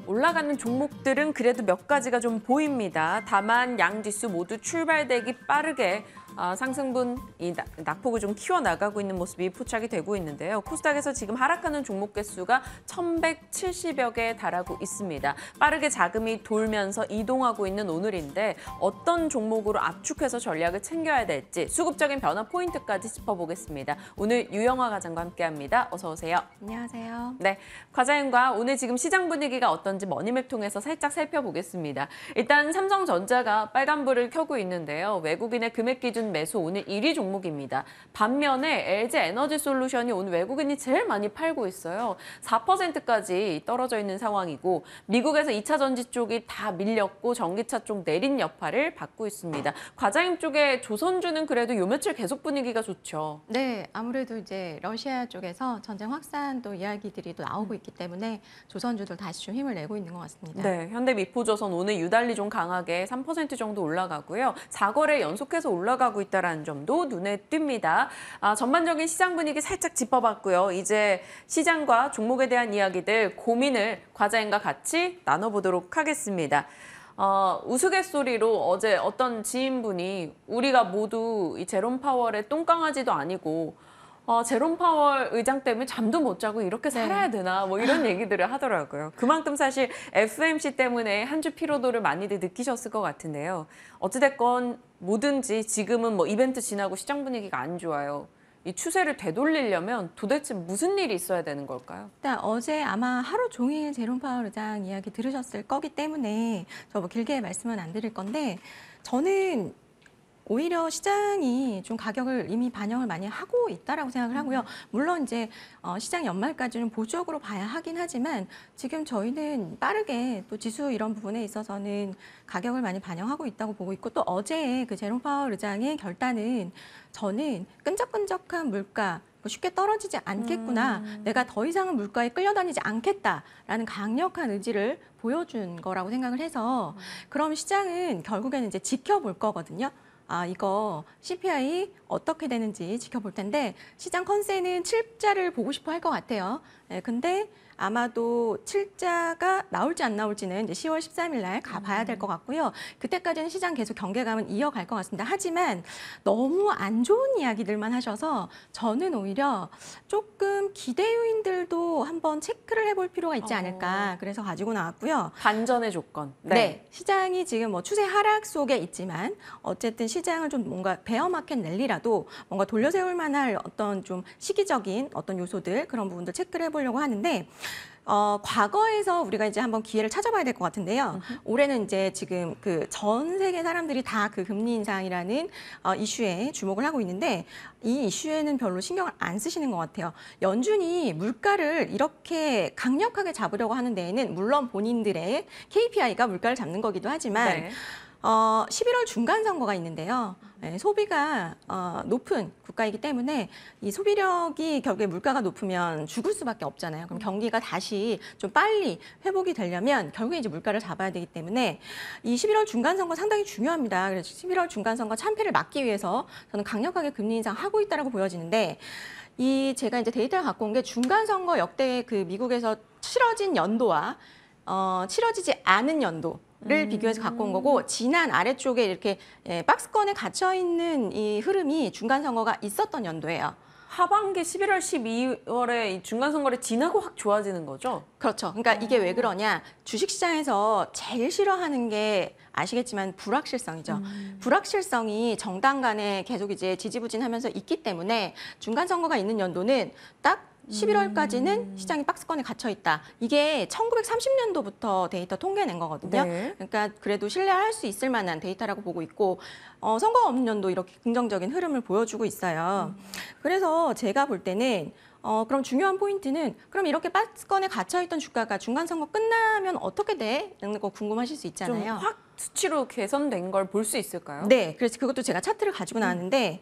올라가는 종목들은 그래도 몇 가지가 좀 보입니다. 다만 양지수 모두 출발되기 빠르게 상승분이 낙폭을 좀 키워나가고 있는 모습이 포착이 되고 있는데요. 코스닥에서 지금 하락하는 종목 개수가 1,170여 개에 달하고 있습니다. 빠르게 자금이 돌면서 이동하고 있는 오늘인데 어떤 종목으로 압축해서 전략을 챙겨야 될지 수급적인 변화 포인트까지 짚어보겠습니다. 오늘 유영화 과장과 함께합니다. 어서 오세요. 안녕하세요. 네, 과장님과 오늘 지금 시장 분위기가 어떤지 머니맵 통해서 살짝 살펴보겠습니다. 일단 삼성전자가 빨간불을 켜고 있는데요. 외국인의 금액 기준 매수 오늘 1위 종목입니다. 반면에 LG에너지솔루션이 오늘 외국인이 제일 많이 팔고 있어요. 4%까지 떨어져 있는 상황이고 미국에서 2차 전지 쪽이 다 밀렸고 전기차 쪽 내린 여파를 받고 있습니다. 과장님 쪽에 조선주는 그래도 요 며칠 계속 분위기가 좋죠. 네, 아무래도 이제 러시아 쪽에서 전쟁 확산 또 이야기들이 또 나오고 있기 때문에 조선주들 다시 좀 힘을 내고 있는 것 같습니다. 네, 현대미포조선 오늘 유달리 좀 강하게 3% 정도 올라가고요. 4거래 연속해서 올라가고 있다는 점도 눈에 띕니다. 전반적인 시장 분위기 살짝 짚어봤고요. 이제 시장과 종목에 대한 이야기들 고민을 과장님과 같이 나눠보도록 하겠습니다. 우스갯소리로 어제 어떤 지인분이 우리가 모두 이 제롬 파월의 똥강아지도 아니고 제롬 파월 의장 때문에 잠도 못 자고 이렇게 살아야 되나 뭐 이런 얘기들을 하더라고요. 그만큼 사실 FOMC 때문에 한 주 피로도를 많이들 느끼셨을 것 같은데요. 어찌됐건 뭐든지 지금은 뭐 이벤트 지나고 시장 분위기가 안 좋아요. 이 추세를 되돌리려면 도대체 무슨 일이 있어야 되는 걸까요? 일단 어제 아마 하루 종일 제롬 파월 의장 이야기 들으셨을 거기 때문에 저 뭐 길게 말씀은 안 드릴 건데 저는 오히려 시장이 좀 가격을 이미 반영을 많이 하고 있다라고 생각을 하고요. 물론 이제 시장 연말까지는 보수적으로 봐야 하긴 하지만 지금 저희는 빠르게 또 지수 이런 부분에 있어서는 가격을 많이 반영하고 있다고 보고 있고 또 어제의 그 제롬 파월 의장의 결단은 저는 끈적끈적한 물가 쉽게 떨어지지 않겠구나. 내가 더 이상은 물가에 끌려다니지 않겠다라는 강력한 의지를 보여준 거라고 생각을 해서 그럼 시장은 결국에는 이제 지켜볼 거거든요. 이거 CPI 어떻게 되는지 지켜볼 텐데 시장 컨센은 7자를 보고 싶어 할 것 같아요. 근데 아마도 7자가 나올지 안 나올지는 이제 10월 13일 날 가봐야 될 것 같고요. 그때까지는 시장 계속 경계감은 이어갈 것 같습니다. 하지만 너무 안 좋은 이야기들만 하셔서 저는 오히려 조금 기대 요인들도 한번 체크를 해볼 필요가 있지 않을까. 그래서 가지고 나왔고요. 반전의 조건. 네, 시장이 지금 뭐 추세 하락 속에 있지만 어쨌든 시장을 좀 뭔가 베어마켓 랠리라도 뭔가 돌려세울 만한 어떤 좀 시기적인 어떤 요소들 그런 부분들 체크를 해보려고 하는데 과거에서 우리가 이제 한번 기회를 찾아봐야 될 것 같은데요. 올해는 이제 지금 그 전 세계 사람들이 다 그 금리 인상이라는 이슈에 주목을 하고 있는데 이 이슈에는 별로 신경을 안 쓰시는 것 같아요. 연준이 물가를 이렇게 강력하게 잡으려고 하는 데에는 물론 본인들의 KPI가 물가를 잡는 거기도 하지만 네. 11월 중간 선거가 있는데요. 소비가 높은 국가이기 때문에 이 소비력이 결국에 물가가 높으면 죽을 수밖에 없잖아요. 그럼 경기가 다시 좀 빨리 회복이 되려면 결국에 이제 물가를 잡아야 되기 때문에 이 11월 중간 선거 상당히 중요합니다. 그래서 11월 중간 선거 참패를 막기 위해서 저는 강력하게 금리 인상하고 있다라고 보여지는데 제가 이제 데이터를 갖고 온 게 중간 선거 역대 그 미국에서 치러진 연도와 치러지지 않은 연도 를 비교해서 갖고 온 거고 지난 아래쪽에 이렇게 박스권에 갇혀 있는 이 흐름이 중간 선거가 있었던 연도예요. 하반기 11월, 12월에 이 중간 선거를 지나고 확 좋아지는 거죠? 그렇죠. 그러니까 이게 왜 그러냐? 주식시장에서 제일 싫어하는 게 아시겠지만 불확실성이죠. 불확실성이 정당 간에 계속 이제 지지부진하면서 있기 때문에 중간 선거가 있는 연도는 딱 11월까지는 시장이 박스권에 갇혀 있다. 이게 1930년도부터 데이터 통계낸 거거든요. 네. 그러니까 그래도 신뢰할 수 있을 만한 데이터라고 보고 있고 선거가 없는 연도 이렇게 긍정적인 흐름을 보여주고 있어요. 그래서 제가 볼 때는 그럼 중요한 포인트는 그럼 이렇게 박스권에 갇혀있던 주가가 중간 선거 끝나면 어떻게 돼? 이런 거 궁금하실 수 있잖아요. 좀 확 수치로 개선된 걸 볼 수 있을까요? 네, 그래서 그것도 제가 차트를 가지고 나왔는데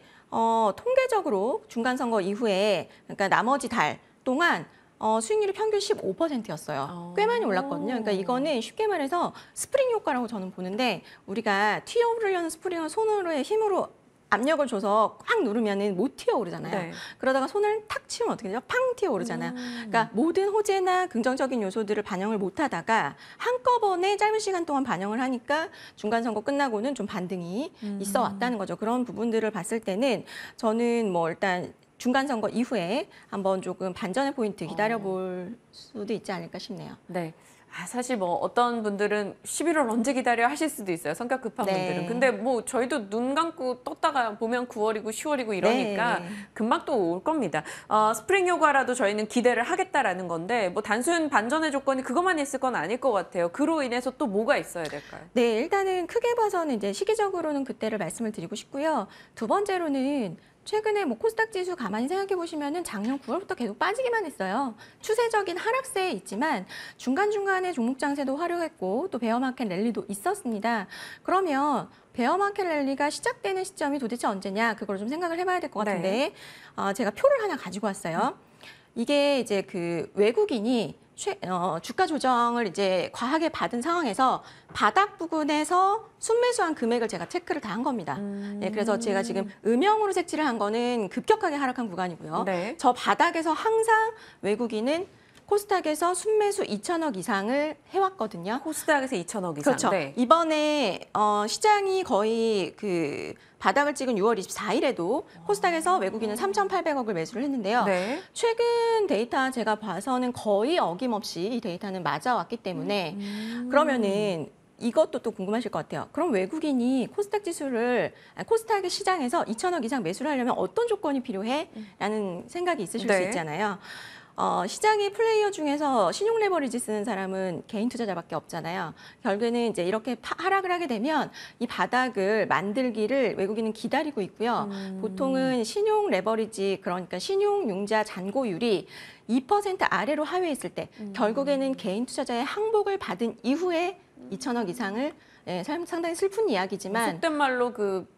통계적으로 중간 선거 이후에 그러니까 나머지 달 동안 수익률이 평균 15%였어요. 꽤 많이 올랐거든요. 그러니까 이거는 쉽게 말해서 스프링 효과라고 저는 보는데 우리가 튀어오르려는 스프링을 손으로의 힘으로 압력을 줘서 꽉 누르면은 못 튀어오르잖아요. 네. 그러다가 손을 탁 치면 어떻게 되죠? 팡 튀어오르잖아요. 그러니까 모든 호재나 긍정적인 요소들을 반영을 못하다가 한꺼번에 짧은 시간 동안 반영을 하니까 중간 선거 끝나고는 좀 반등이 있어 왔다는 거죠. 그런 부분들을 봤을 때는 저는 뭐 일단 중간 선거 이후에 한번 조금 반전의 포인트 기다려볼 수도 있지 않을까 싶네요. 네. 사실 뭐 어떤 분들은 11월 언제 기다려 하실 수도 있어요. 성격 급한 네. 분들은. 근데 뭐 저희도 눈 감고 떴다가 보면 9월이고 10월이고 이러니까 네. 금방 또 올 겁니다. 스프링 효과라도 저희는 기대를 하겠다라는 건데 뭐 단순 반전의 조건이 그것만 있을 건 아닐 것 같아요. 그로 인해서 또 뭐가 있어야 될까요? 네, 일단은 크게 봐서는 이제 시기적으로는 그때를 말씀을 드리고 싶고요. 두 번째로는 최근에 뭐 코스닥 지수 가만히 생각해 보시면은 작년 9월부터 계속 빠지기만 했어요. 추세적인 하락세에 있지만 중간중간에 종목 장세도 활용했고 또 베어마켓 랠리도 있었습니다. 그러면 베어마켓 랠리가 시작되는 시점이 도대체 언제냐 그걸 좀 생각을 해봐야 될 것 같은데 제가 표를 하나 가지고 왔어요. 이게 이제 그 외국인이 주가 조정을 이제 과하게 받은 상황에서 바닥 부근에서 순매수한 금액을 제가 체크를 다 한 겁니다. 네, 그래서 제가 지금 음영으로 색칠을 한 거는 급격하게 하락한 구간이고요. 네. 저 바닥에서 항상 외국인은 코스닥에서 순매수 2천억 이상을 해왔거든요. 코스닥에서 2천억 이상. 그렇죠. 네. 이번에 시장이 거의 그 바닥을 찍은 6월 24일에도 코스닥에서 외국인은 3,800억을 매수를 했는데요. 네. 최근 데이터 제가 봐서는 거의 어김없이 이 데이터는 맞아왔기 때문에 그러면은 이것도 또 궁금하실 것 같아요. 그럼 외국인이 코스닥 지수를 코스닥의 시장에서 2천억 이상 매수를 하려면 어떤 조건이 필요해? 라는 생각이 있으실 네. 수 있잖아요. 시장의 플레이어 중에서 신용 레버리지 쓰는 사람은 개인 투자자밖에 없잖아요. 결국에는 이제 이렇게 하락을 하게 되면 이 바닥을 만들기를 외국인은 기다리고 있고요. 보통은 신용 레버리지 그러니까 신용 융자 잔고율이 2% 아래로 하회했을 때 결국에는 개인 투자자의 항복을 받은 이후에 2천억 이상을 상당히 슬픈 이야기지만 속된 말로 그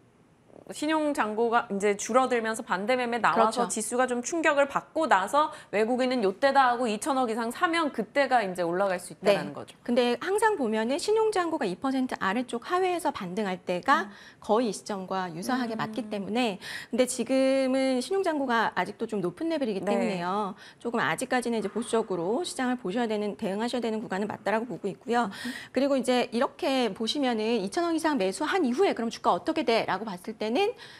신용 잔고가 이제 줄어들면서 반대 매매 나와서 그렇죠. 지수가 좀 충격을 받고 나서 외국인은 요때다 하고 2천억 이상 사면 그때가 이제 올라갈 수 있다는 거죠. 근데 항상 보면은 신용잔고가 2% 아래쪽 하회에서 반등할 때가 거의 이 시점과 유사하게 맞기 때문에 근데 지금은 신용잔고가 아직도 좀 높은 레벨이기 네. 때문에요. 조금 아직까지는 이제 보수적으로 시장을 보셔야 되는 대응하셔야 되는 구간은 맞다라고 보고 있고요. 그리고 이제 이렇게 보시면은 2천억 이상 매수한 이후에 그럼 주가 어떻게 돼라고 봤을 때는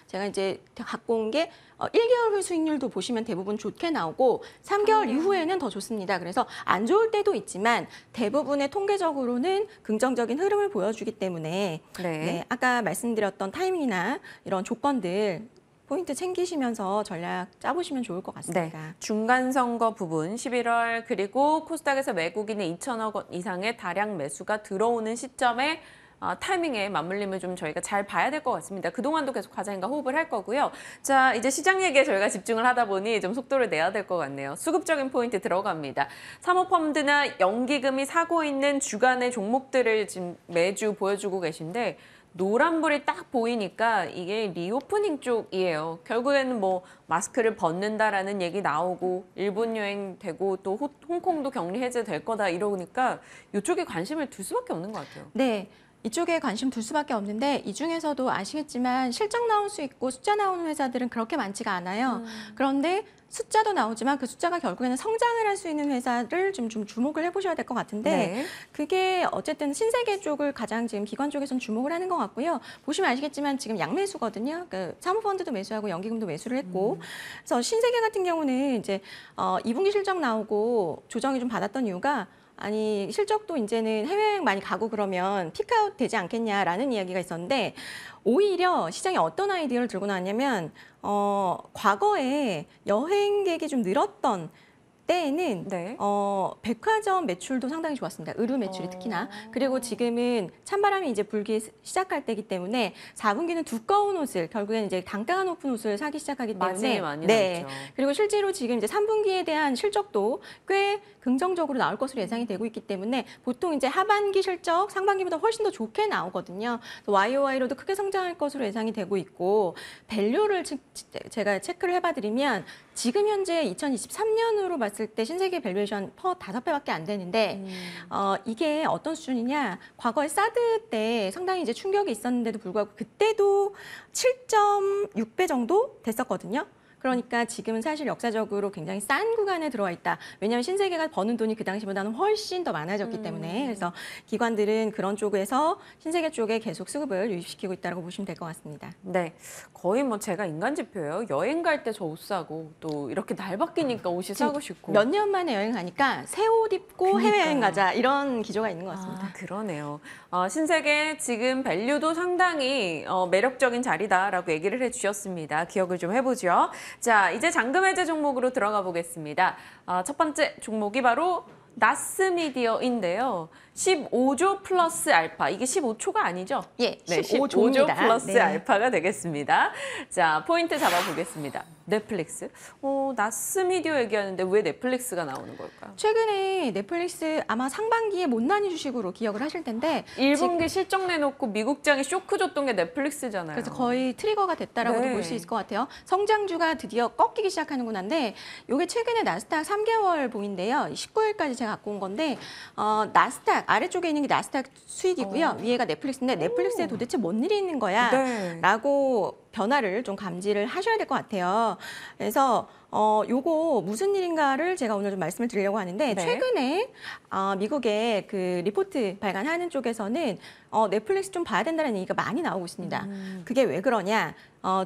제가 이제 갖고 온 게 1개월 후 수익률도 보시면 대부분 좋게 나오고 3개월 이후에는 더 좋습니다. 그래서 안 좋을 때도 있지만 대부분의 통계적으로는 긍정적인 흐름을 보여주기 때문에 네, 아까 말씀드렸던 타이밍이나 이런 조건들 포인트 챙기시면서 전략 짜보시면 좋을 것 같습니다. 네. 중간 선거 부분 11월 그리고 코스닥에서 외국인의 2천억 원 이상의 다량 매수가 들어오는 시점에 타이밍에 맞물림을 좀 저희가 잘 봐야 될 것 같습니다. 그동안도 계속 과장님과 호흡을 할 거고요. 자, 이제 시장 얘기에 저희가 집중을 하다 보니 좀 속도를 내야 될 것 같네요. 수급적인 포인트 들어갑니다. 사모펀드나 연기금이 사고 있는 주간의 종목들을 지금 매주 보여주고 계신데 노란불이 딱 보이니까 이게 리오프닝 쪽이에요. 결국에는 뭐 마스크를 벗는다라는 얘기 나오고 일본 여행 되고 또 홍콩도 격리 해제될 거다 이러니까 이쪽에 관심을 둘 수밖에 없는 것 같아요. 네. 이쪽에 관심 둘 수밖에 없는데 이 중에서도 아시겠지만 실적 나올 수 있고 숫자 나오는 회사들은 그렇게 많지가 않아요. 그런데 숫자도 나오지만 그 숫자가 결국에는 성장을 할 수 있는 회사를 좀 주목을 해보셔야 될 것 같은데 그게 어쨌든 신세계 쪽을 가장 지금 기관 쪽에서는 주목을 하는 것 같고요. 보시면 아시겠지만 지금 양매수거든요. 그 사모펀드도 매수하고 연기금도 매수를 했고 그래서 신세계 같은 경우는 이제 2분기 실적 나오고 조정이 좀 받았던 이유가 아니 실적도 이제는 해외여행 많이 가고 그러면 피크아웃 되지 않겠냐라는 이야기가 있었는데 오히려 시장이 어떤 아이디어를 들고 나왔냐면 과거에 여행객이 좀 늘었던 때에는 백화점 매출도 상당히 좋았습니다. 의류 매출이 특히나. 그리고 지금은 찬바람이 이제 불기 시작할 때이기 때문에 4분기는 두꺼운 옷을 결국에는 이제 단가가 높은 옷을 사기 시작하기 때문에 마진이 많이 남죠. 그리고 실제로 지금 이제 3분기에 대한 실적도 꽤 긍정적으로 나올 것으로 예상이 되고 있기 때문에 보통 이제 하반기 실적 상반기보다 훨씬 더 좋게 나오거든요. YOY로도 크게 성장할 것으로 예상이 되고 있고 밸류를 제가 체크를 해봐드리면 지금 현재 2023년으로 봤을 봤을 때 신세계 밸류에이션 퍼 5배밖에 안 되는데 이게 어떤 수준이냐? 과거에 사드 때 상당히 이제 충격이 있었는데도 불구하고 그때도 7.6배 정도 됐었거든요. 그러니까 지금은 사실 역사적으로 굉장히 싼 구간에 들어와 있다. 왜냐하면 신세계가 버는 돈이 그 당시보다는 훨씬 더 많아졌기 때문에 그래서 기관들은 그런 쪽에서 신세계 쪽에 계속 수급을 유입시키고 있다고 보시면 될 것 같습니다. 네, 거의 뭐 제가 인간 지표예요. 여행 갈 때 저 옷 사고 또 이렇게 날 바뀌니까 옷이 사고 싶고. 몇 년 만에 여행 가니까 새 옷 입고 그러니까요. 해외여행 가자 이런 기조가 있는 것 같습니다. 아, 그러네요. 신세계 지금 밸류도 상당히 매력적인 자리다라고 얘기를 해주셨습니다. 기억을 좀 해보죠. 자, 이제 잔금 해제 종목으로 들어가 보겠습니다. 첫 번째 종목이 바로 나스미디어인데요. 15조 플러스 알파. 이게 15초가 아니죠? 예, 네, 15조입니다. 15조 플러스 네. 알파가 되겠습니다. 자, 포인트 잡아보겠습니다. 넷플릭스. 나스미디어 얘기하는데 왜 넷플릭스가 나오는 걸까요? 최근에 넷플릭스 아마 상반기에 못난이 주식으로 기억을 하실 텐데 1분기 실적 내놓고 미국장이 쇼크 줬던 게 넷플릭스잖아요. 그래서 거의 트리거가 됐다라고도 네. 볼 수 있을 것 같아요. 성장주가 드디어 꺾이기 시작하는구나인데 이게 최근에 나스닥 3개월 봉인데요. 19일까지 제가 갖고 온 건데 나스닥 아래쪽에 있는 게 나스닥 수익이고요. 위에가 넷플릭스인데 넷플릭스에 도대체 뭔 일이 있는 거야? 네. 라고 변화를 좀 감지를 하셔야 될 것 같아요. 그래서 요거 무슨 일인가를 제가 오늘 좀 말씀을 드리려고 하는데 네. 최근에 미국의 그 리포트 발간하는 쪽에서는 넷플릭스 좀 봐야 된다는 얘기가 많이 나오고 있습니다. 그게 왜 그러냐?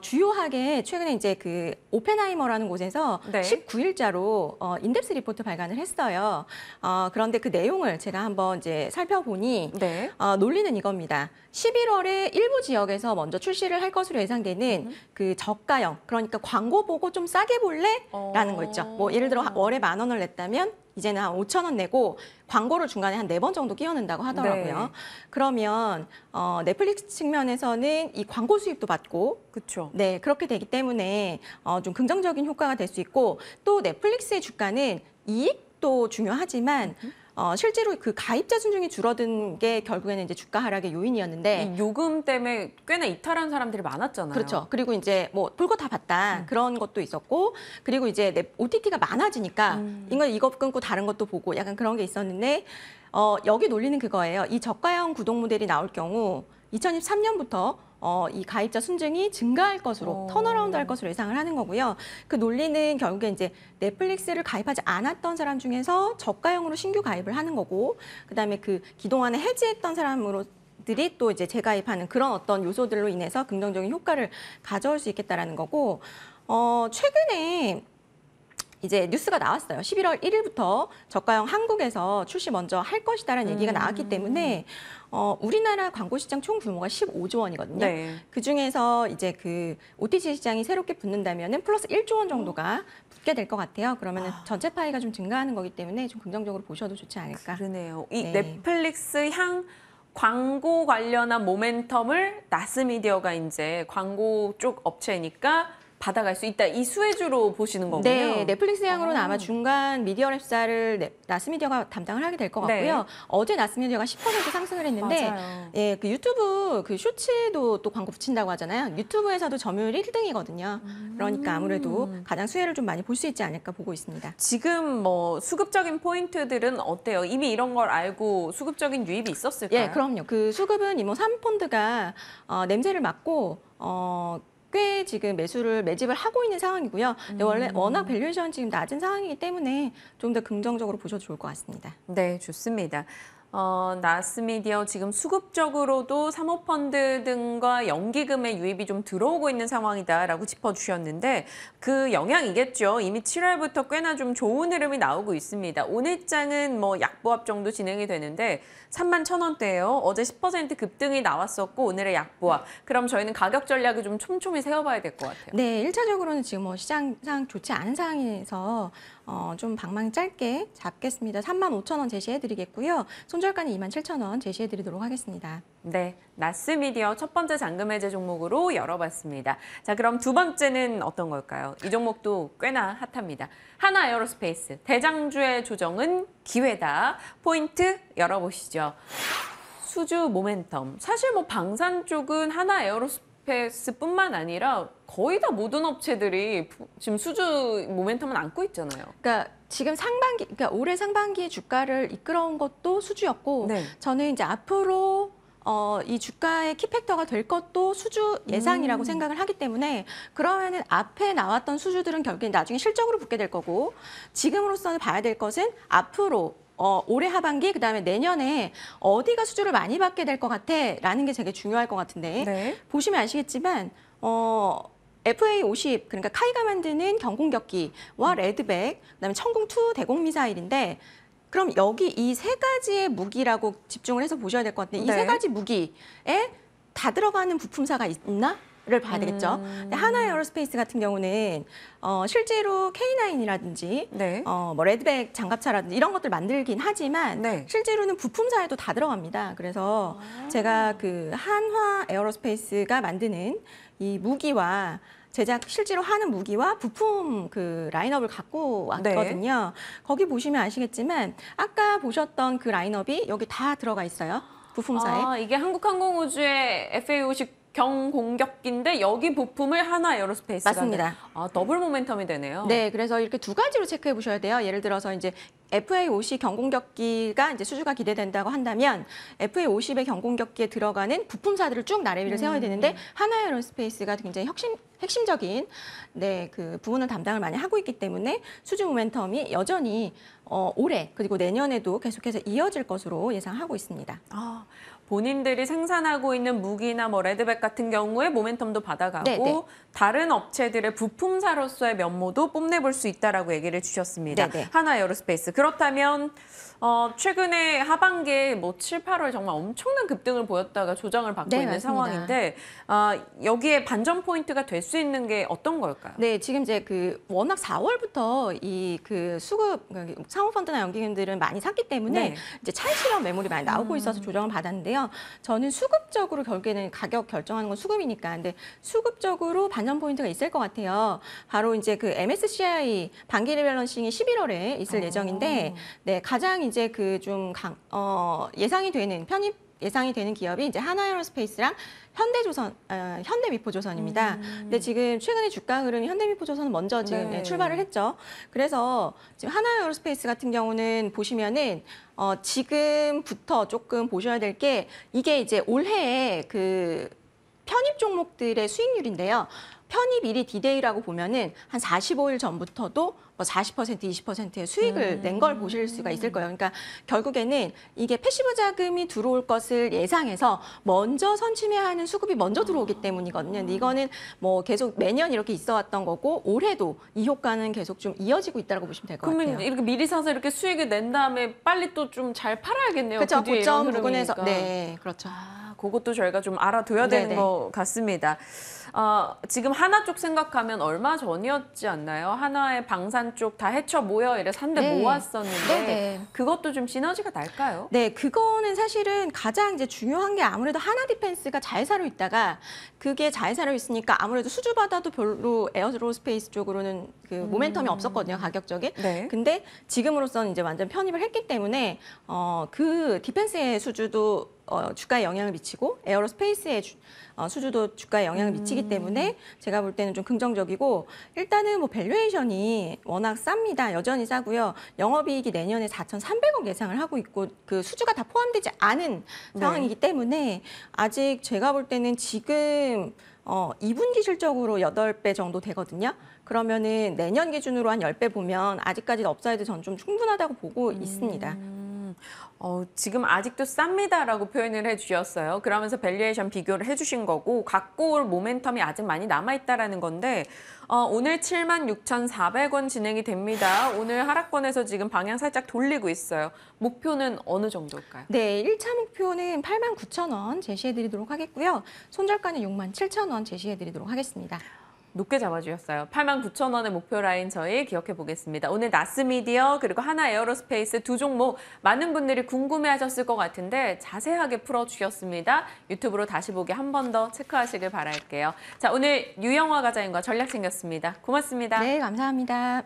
주요하게 최근에 이제 그 오펜하이머라는 곳에서 네. 19일자로 인덱스 리포트 발간을 했어요. 그런데 그 내용을 제가 한번 이제 살펴보니 네. 논리는 이겁니다. 11월에 일부 지역에서 먼저 출시를 할 것으로 예상되는 그 저가형, 그러니까 광고 보고 좀 싸게 볼래? 라는 거 있죠. 뭐 예를 들어 월에 10,000원을 냈다면 이제는 한 5,000원 내고 광고를 중간에 한 4번 정도 끼워 넣는다고 하더라고요. 네. 그러면 넷플릭스 측면에서는 이 광고 수입도 받고 그렇죠. 네, 그렇게 되기 때문에 좀 긍정적인 효과가 될 수 있고 또 넷플릭스의 주가는 이익도 중요하지만 실제로 그 가입자 순증이 줄어든 게 결국에는 이제 주가 하락의 요인이었는데 이 요금 때문에 꽤나 이탈한 사람들이 많았잖아요. 그렇죠. 그리고 이제 뭐 볼 거 다 봤다 그런 것도 있었고 그리고 이제 OTT가 많아지니까 이거 끊고 다른 것도 보고 약간 그런 게 있었는데 여기 논리는 그거예요. 이 저가형 구독 모델이 나올 경우 2023년부터 이 가입자 순증이 증가할 것으로 턴어라운드 할 것으로 예상을 하는 거고요. 그 논리는 결국에 이제 넷플릭스를 가입하지 않았던 사람 중에서 저가형으로 신규 가입을 하는 거고 그다음에 그 그동안에 해지했던 사람으로 들이 또 이제 재가입하는 그런 어떤 요소들로 인해서 긍정적인 효과를 가져올 수 있겠다라는 거고 최근에 이제 뉴스가 나왔어요. 11월 1일부터 저가형 한국에서 출시 먼저 할 것이다라는 얘기가 나왔기 때문에 우리나라 광고 시장 총 규모가 15조 원이거든요. 네. 그 중에서 이제 그 OTT 시장이 새롭게 붙는다면은 플러스 1조 원 정도가 붙게 될 것 같아요. 그러면은 전체 파이가 좀 증가하는 거기 때문에 좀 긍정적으로 보셔도 좋지 않을까. 그러네요. 이 네. 넷플릭스 향 광고 관련한 모멘텀을 나스미디어가 이제 광고 쪽 업체니까 받아갈 수 있다. 이 수혜주로 보시는 거군요. 네, 넷플릭스 향으로는 아마 중간 미디어 랩사를 나스미디어가 담당을 하게 될 것 같고요. 네. 어제 나스미디어가 10% 상승을 했는데 맞아요. 예, 그 유튜브 그 쇼츠도 또 광고 붙인다고 하잖아요. 유튜브에서도 점유율 1등이거든요. 그러니까 아무래도 가장 수혜를 좀 많이 볼 수 있지 않을까 보고 있습니다. 지금 뭐 수급적인 포인트들은 어때요? 이미 이런 걸 알고 수급적인 유입이 있었을까요? 예, 그럼요. 그 수급은 이모 3펀드가 냄새를 맡고 꽤 지금 매집을 하고 있는 상황이고요. 근데 원래 워낙 밸류에이션 지금 낮은 상황이기 때문에 좀 더 긍정적으로 보셔도 좋을 것 같습니다. 네, 좋습니다. 나스미디어 지금 수급적으로도 사모펀드 등과 연기금의 유입이 좀 들어오고 있는 상황이다라고 짚어주셨는데 그 영향이겠죠. 이미 7월부터 꽤나 좀 좋은 흐름이 나오고 있습니다. 오늘 장은 뭐 약보합 정도 진행이 되는데 31,000원대예요. 어제 10% 급등이 나왔었고 오늘의 약보합. 그럼 저희는 가격 전략을 좀 촘촘히 세워봐야 될 것 같아요. 네, 1차적으로는 지금 뭐 시장상 좋지 않은 상황에서 좀 방망이 짧게 잡겠습니다. 35,000원 제시해드리겠고요. 손절가는 27,000원 제시해드리도록 하겠습니다. 네, 나스미디어 첫 번째 잔금 해제 종목으로 열어봤습니다. 자, 그럼 두 번째는 어떤 걸까요? 이 종목도 꽤나 핫합니다. 하나에어로스페이스, 대장주의 조정은 기회다. 포인트 열어보시죠. 수주 모멘텀. 사실 뭐 방산 쪽은 하나에어로스페이스뿐만 아니라 거의 다 모든 업체들이 지금 수주 모멘텀은 안고 있잖아요. 그러니까 지금 상반기, 그러니까 올해 상반기에 주가를 이끌어온 것도 수주였고, 네. 저는 이제 앞으로 이 주가의 키팩터가 될 것도 수주 예상이라고 생각을 하기 때문에 그러면은 앞에 나왔던 수주들은 결국엔 나중에 실적으로 붙게 될 거고 지금으로서는 봐야 될 것은 앞으로 올해 하반기 그다음에 내년에 어디가 수주를 많이 받게 될 것 같아라는 게 되게 중요할 것 같은데 네. 보시면 아시겠지만 FA-50 그러니까 카이가 만드는 경공격기와 레드백 그다음에 천궁2 대공 미사일인데 그럼 여기 이 세 가지의 무기라고 집중을 해서 보셔야 될 것 같은데 이 네. 세 가지 무기에 다 들어가는 부품사가 있나? 를 봐야 되겠죠. 근데 하나 에어로스페이스 같은 경우는 실제로 K9이라든지 네. 뭐 레드백 장갑차라든지 이런 것들 만들긴 하지만 네. 실제로는 부품사에도 다 들어갑니다. 그래서 제가 그 한화 에어로스페이스가 만드는 이 무기와 제작 실제로 하는 무기와 부품 그 라인업을 갖고 왔거든요. 거기 보시면 아시겠지만 아까 보셨던 그 라인업이 여기 다 들어가 있어요. 부품사에. 아, 이게 한국항공우주의 FA-50 경공격기인데 여기 부품을 하나 에어로스페이스가 맞습니다. 더블 모멘텀이 되네요. 네, 그래서 이렇게 두 가지로 체크해 보셔야 돼요. 예를 들어서 이제 FA-50 경공격기가 이제 수주가 기대된다고 한다면 FA-50의 경공격기에 들어가는 부품사들을 쭉 나래비를 세워야 되는데 하나 에어로스페이스가 굉장히 핵심적인 그 부분을 담당을 많이 하고 있기 때문에 수주 모멘텀이 여전히 올해 그리고 내년에도 계속해서 이어질 것으로 예상하고 있습니다. 아, 본인들이 생산하고 있는 무기나 뭐 레드백 같은 경우에 모멘텀도 받아가고 네네. 다른 업체들의 부품사로서의 면모도 뽐내볼 수 있다라고 얘기를 주셨습니다. 네네. 하나 에어로스페이스. 그렇다면 최근에 하반기에 뭐 7, 8월 정말 엄청난 급등을 보였다가 조정을 받고 네, 있는 맞습니다. 상황인데 여기에 반전 포인트가 될 수 있는 게 어떤 걸까요? 네, 지금 이제 그 워낙 4월부터 이 그 수급 사모펀드나 연기금들은 많이 샀기 때문에 네. 이제 차익실현 매물이 많이 나오고 있어서 조정을 받았는데요. 저는 수급적으로 결국에는 가격 결정하는 건 수급이니까, 근데 수급적으로 반전 포인트가 있을 것 같아요. 바로 이제 그 MSCI 반기 리밸런싱이 11월에 있을 예정인데, 네, 가장 이제 그 좀 예상이 되는 편입 예상이 되는 기업이 이제 하나에어로스페이스랑 현대미포조선입니다. 근데 지금 최근에 주가 흐름이 현대미포조선은 먼저 지금 네. 출발을 했죠. 그래서 지금 하나에어로스페이스 같은 경우는 보시면은 지금부터 조금 보셔야 될 게 이게 이제 올해의 그 편입 종목들의 수익률인데요. 편입일이 디데이라고 보면은 한 45일 전부터도 뭐 40%, 20%의 수익을 낸 걸 보실 수가 있을 거예요. 그러니까 결국에는 이게 패시브 자금이 들어올 것을 예상해서 먼저 선취매하는 수급이 먼저 들어오기 때문이거든요. 근데 이거는 뭐 계속 매년 이렇게 있어 왔던 거고 올해도 이 효과는 계속 좀 이어지고 있다고 보시면 될 것 같아요. 그러면 이렇게 미리 사서 이렇게 수익을 낸 다음에 빨리 또 좀 잘 팔아야겠네요. 그렇죠. 그 뒤에 이런 고점 부근에서 흐름이니까. 네, 그렇죠. 그것도 저희가 좀 알아둬야 되는 네네. 것 같습니다. 지금 하나 쪽 생각하면 얼마 전이었지 않나요? 하나의 방산 쪽 다 헤쳐 모여 이래 산데 네. 모았었는데 네네. 그것도 좀 시너지가 날까요? 네, 그거는 사실은 가장 이제 중요한 게 아무래도 하나 디펜스가 잘 사려 있다가 그게 잘 사려 있으니까 아무래도 수주받아도 별로 에어로스페이스 쪽으로는 그 모멘텀이 없었거든요, 가격적인. 네. 근데 지금으로서는 이제 완전 편입을 했기 때문에 그 디펜스의 수주도 주가에 영향을 미치고 에어로스페이스의 수주도 주가에 영향을 미치기 때문에 제가 볼 때는 좀 긍정적이고 일단은 뭐 밸류에이션이 워낙 쌉니다. 여전히 싸고요. 영업이익이 내년에 4,300억 예상을 하고 있고 그 수주가 다 포함되지 않은 네. 상황이기 때문에 아직 제가 볼 때는 지금 2분기 실적으로 8배 정도 되거든요. 그러면은 내년 기준으로 한 10배 보면 아직까지 업사이드 전 좀 충분하다고 보고 있습니다. 지금 아직도 쌉니다라고 표현을 해주셨어요. 그러면서 밸류에이션 비교를 해주신 거고 갖고 올 모멘텀이 아직 많이 남아있다라는 건데 오늘 76,400원 진행이 됩니다. 오늘 하락권에서 지금 방향 살짝 돌리고 있어요. 목표는 어느 정도일까요? 네, 1차 목표는 89,000원 제시해드리도록 하겠고요. 손절가는 67,000원 제시해드리도록 하겠습니다. 높게 잡아주셨어요. 89,000원의 목표 라인 저희 기억해 보겠습니다. 오늘 나스미디어 그리고 하나 에어로스페이스 두 종목 많은 분들이 궁금해하셨을 것 같은데 자세하게 풀어주셨습니다. 유튜브로 다시 보기 한 번 더 체크하시길 바랄게요. 자, 오늘 유영화 과장님과 전략 챙겼습니다. 고맙습니다. 네, 감사합니다.